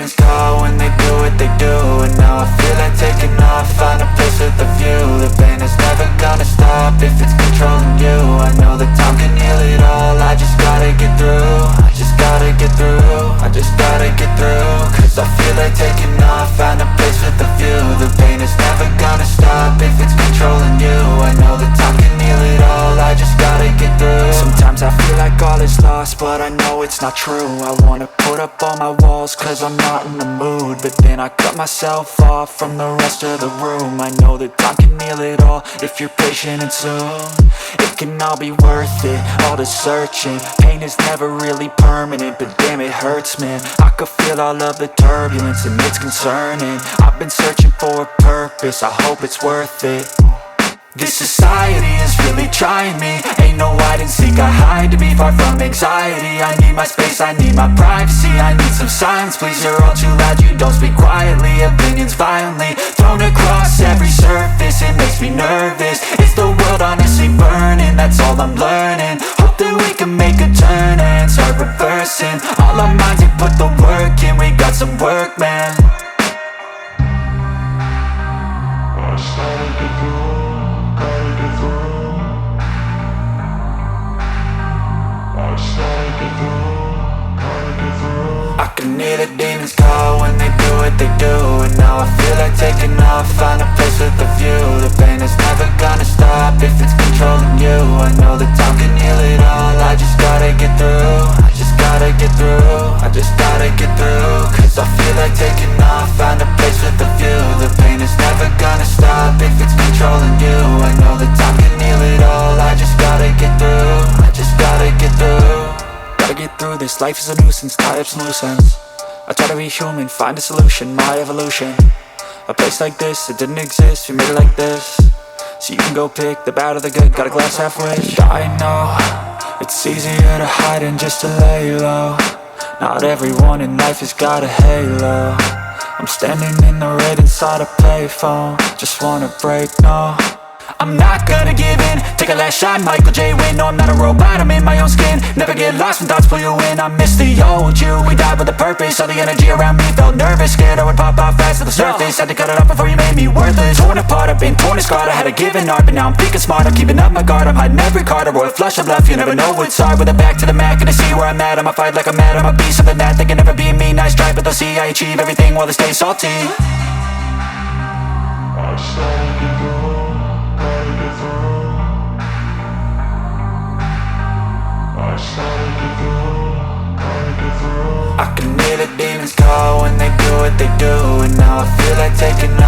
demons call when they do what they do. And now I feel like taking off, find a place with a view. The pain is never gonna stop if it's controlling you. I know that time can heal it all, I just gotta get through. I just gotta get through, I just gotta get through. Cause I feel like taking off, find a place with a view. The pain is never gonna stop if it's controlling you. I know that time can heal it all, I just gotta get through. Sometimes I feel like all is lost, but I know it's not true. I wanna put up all my walls cause I'm not in the mood, but then I cut myself off from the rest of the room. I know that time can heal it all if you're patient and soon. It can all be worth it, all the searching. Pain is never really permanent, but damn it hurts, man. I could feel all of the turbulence and it's concerning. I've been searching for a purpose, I hope it's worth it. This society is really trying me. Ain't no hide and seek, I hide to be far from anxiety. I need my space, I need my privacy. I need some silence, please, you're all too loud. You don't speak quietly, opinions violently thrown across every surface. It makes me nervous, it's the world honestly burning. That's all I'm learning, hope that we can make a turn and start reversing. All our minds, we put the work in, we got some work, man. I started to go. I can hear the demons call when they do what they do. And now I feel like taking off, find a place with a view. The pain is never gonna stop if it's controlling you. I know that time can heal it all, I just gotta get through. I just gotta get through, I just gotta get through. Cause I feel like taking off, find a place with a view. The pain is never gonna stop if it's controlling you. I know that time can heal it all, I just gotta get through. I just gotta get through. Gotta get through this, life is a nuisance, tie up some loose ends. I try to be human, find a solution, my evolution. A place like this, it didn't exist, we made it like this. So you can go pick the bad or the good, got a glass halfway. I know, it's easier to hide than just to lay low. Not everyone in life has got a halo. I'm standing in the red inside a payphone, just wanna break, no. I'm not gonna give in, take a last shot, Michael J. Win. No, I'm not a robot, I'm in my own skin. Never get lost when thoughts pull you in. I miss the old you, we died with a purpose. All the energy around me felt nervous, scared I would pop off fast to the surface. Had to cut it off before you made me worthless. Torn apart, I've been torn and scarred. I had a given art, but now I'm thinking smart. I'm keeping up my guard, I'm hiding every card. A royal flush of love, you never know what's hard. With a back to the mat, gonna see where I'm at. I'ma fight like I'm mad, I'ma be something that they can never be me. Nice try, but they'll see I achieve everything while they stay salty. I started to go. I can hear the demons call when they do what they do. And now I feel like taking off.